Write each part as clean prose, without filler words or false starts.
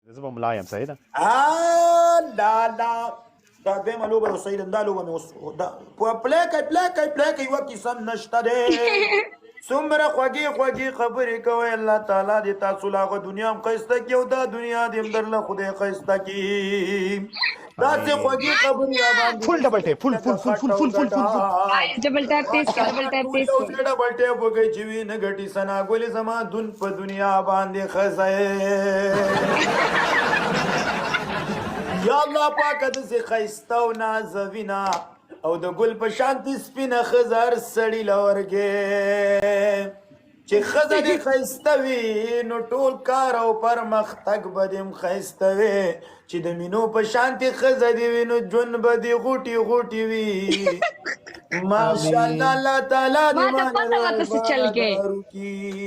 زه به ملا یم صحیح ده لا دا دویمه لوبه ده صحیح ده دا لوبه مې اوس پلی کوي یوه کیسه نشته دی څومره خوږې خبرې کوئ الله تعالی دې تاسو له هغه دنیا هم ښایسته کړي او دا دنیا دې هم درله خدای ښایسته کړي داسې خوږې خبرې راباندې فل ډبل ټیپ فل ډبل ټیپ تیز کې ډبل ټیپ وکړئ چې وي نه ګټي ثنا ګلې زما دون په دنیا باندې ښځه یا الله پاکه داسې ښایسته او نازوینه او د ګل په شانتې سپینه ښځه هر سړي له ورکې چې ښځه دې ښایسته وي نو ټول کار او پرمختګ به دې هم ښایسته وي چې د مینو په شانتې ښځه دې وي نو ژوند به دې غوټې غوټې وي ماشاءالله الله تعالی دې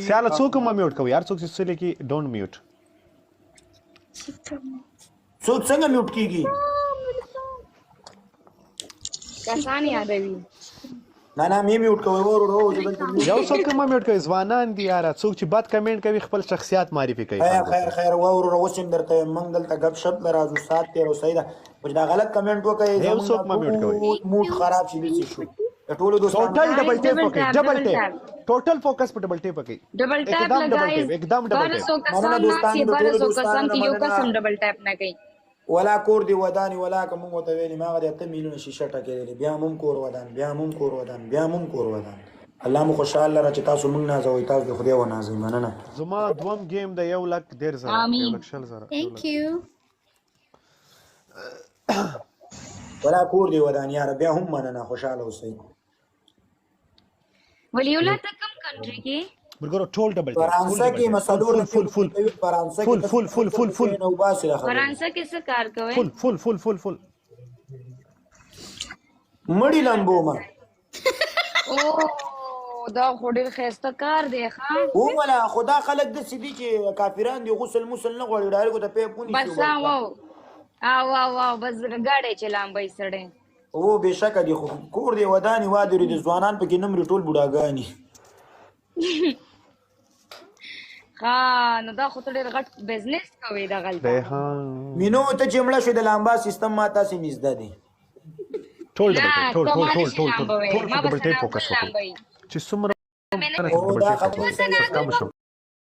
سیاله څوک مه میوټ کوي هر څوک چې څه لیکي ډونټ میوټ څوک څنګه میوټ کیږي کسان یادوي نه مې میوټ کوي ورو یو څوک مه میوټ کوي ځوانان دي یاره څوک چې بد کمنټ کوي خپل شخصیت معرفي کوي خیر ورو اوس هم درته موږ دلته ګپ شپ له راځو سات تېر او صحیح ده خو دا غلط کمنټ وکړئ یو څوک مه میوټ کوي موډ خراب شي داسې شو ټولو دوستانو ټوټل ډبل ټیپ وکړئ ډبل ټیپ ټوټل فوکس په ډبل ټیپ وکړئ ډبل ټیپ لګای एकदम ډبل ټیپ یو قسم ډبل ټیپ نه کوي ولا کور دی ودانی ولا کوم ته ویلی ما غوډه 8 میلیونه شیشه ټکېلې بیا هم کور ودان بیا هم کور ودان الله مو خوشاله را چې تاسو موږ نازوي تاسو خدای و نازوي مننه زما دوم گیم د 1,10,000 Thank you. ولا کور دی ودان یار بیا هم مننه خوشاله اوسئ ولیولا ته کوم کنټری کې برګرو ټول ډبل ټیپ فرانسه کې مسلور فل فرانسه کې فل نو باسي راخه فرانسه کې څه کار کوي فل مړی لمبو ما او دا خو ډېر ښایسته کار دی ښه او ولا خدا خلک د سدي چې کافران دي غسل مسل نه غوړي ډایرکټ ته په پونی بس واو بس ګاډي چلام به سړې او بشک دي خو کور دی ودانی وادري د ځوانان پکې نمرې ټول بډاګانی نو دا خو ته ډېر غټ بزنس کوي دا غلطه مینو ته چې مړه شو د لامبا سیستم ما تاسې نږدې دی ټول ډبل ټیپ فوکس وکړئ چې څومره